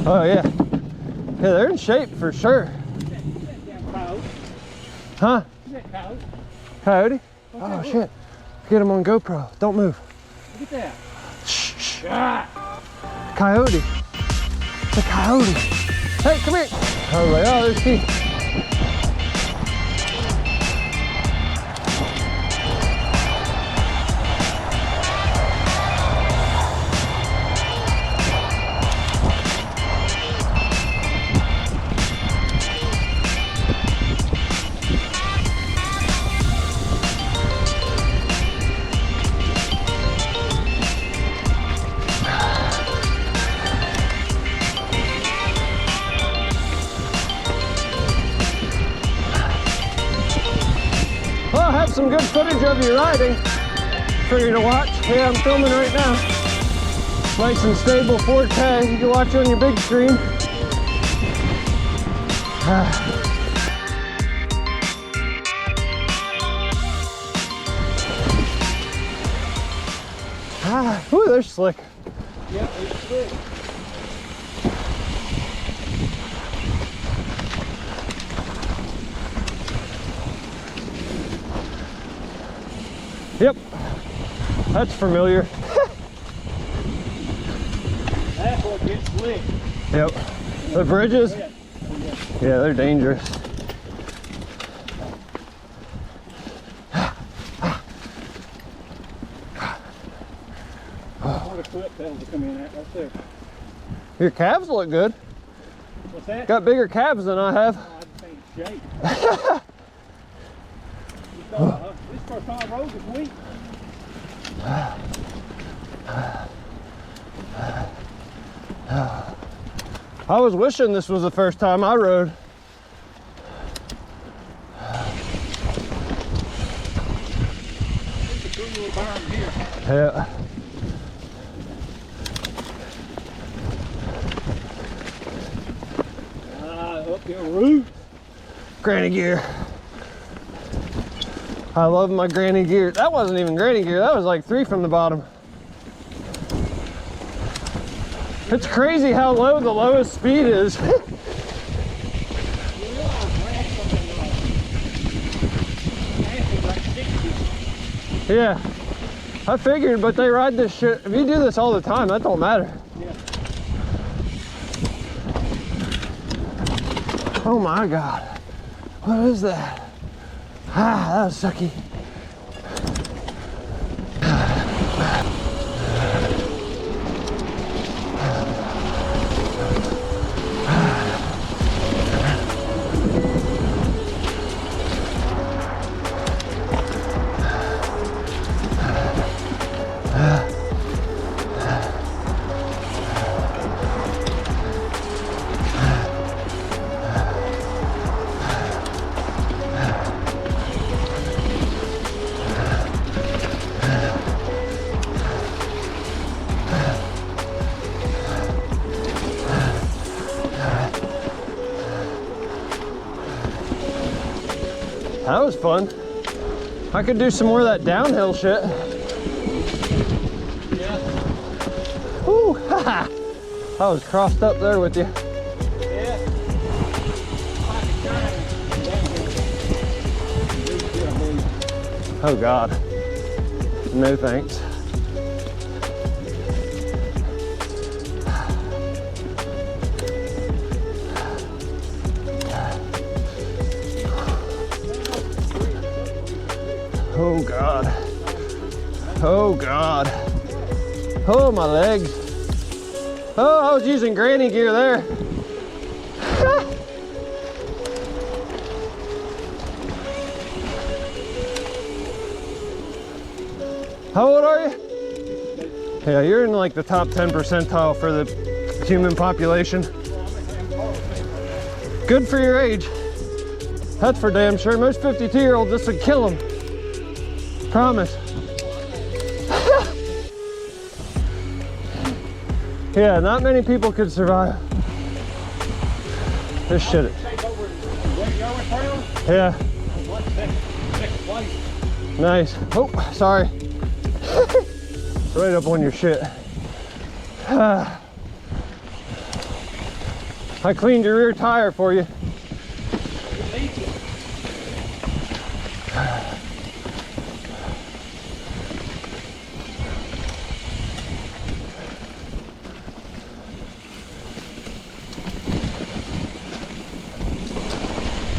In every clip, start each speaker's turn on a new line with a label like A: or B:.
A: Oh yeah. Yeah, they're in shape for sure. Huh? Coyote? Oh shit. Get him on GoPro. Don't move.
B: Look at that.
A: Shh. Coyote. It's a coyote. Hey, come here. I was like, oh, there's Keith. Some good footage of you riding for you to watch. Yeah, I'm filming right now. Nice and stable 4K. You can watch on your big screen. Ooh, they're slick.
B: Yeah, they're slick.
A: Yep, that's familiar.
B: That's what gets slick.
A: Yep, the bridges, yeah, they're dangerous.
B: What a foot pedal to come in at right there.
A: Your calves look good.
B: What's that?
A: Got bigger calves than I have.
B: Oh, I just ain't shape. This first time I rode this week.
A: I was wishing this was the first time I rode.
B: It's a good little barn here.
A: Yeah.
B: Uphill route.
A: Granny gear. I love my granny gear. That wasn't even granny gear. That was like 3 from the bottom. It's crazy how low the lowest speed is. Yeah, I figured, but they ride this shit. If you do this all the time, that don't matter.
B: Yeah.
A: Oh my God. What is that? Ah, that was sucky. That was fun. I could do some more of that downhill shit.
B: Yeah.
A: Woo! Ha! I was crossed up there with you.
B: Yeah.
A: Oh God. No thanks. Oh God. Oh God. Oh, my legs. Oh, I was using granny gear there. How old are you? Yeah, you're in like the top 10 percentile for the human population. Good for your age. That's for damn sure. Most 52-year-olds, this would kill them. Promise. Yeah, not many people could survive this shit. Yeah. Nice. Oh, sorry. Right up on your shit. I cleaned your rear tire for you.
B: It needs it.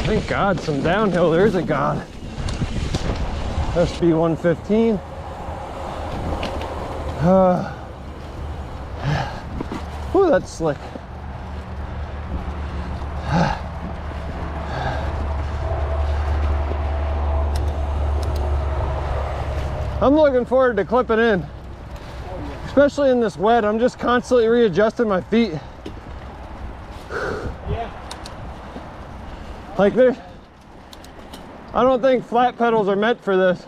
A: Thank God, some downhill. There's a God. SB115. Ooh, that's slick. I'm looking forward to clipping in. Especially in this wet, I'm just constantly readjusting my feet.
B: Yeah.
A: Like there, I don't think flat pedals are meant for this.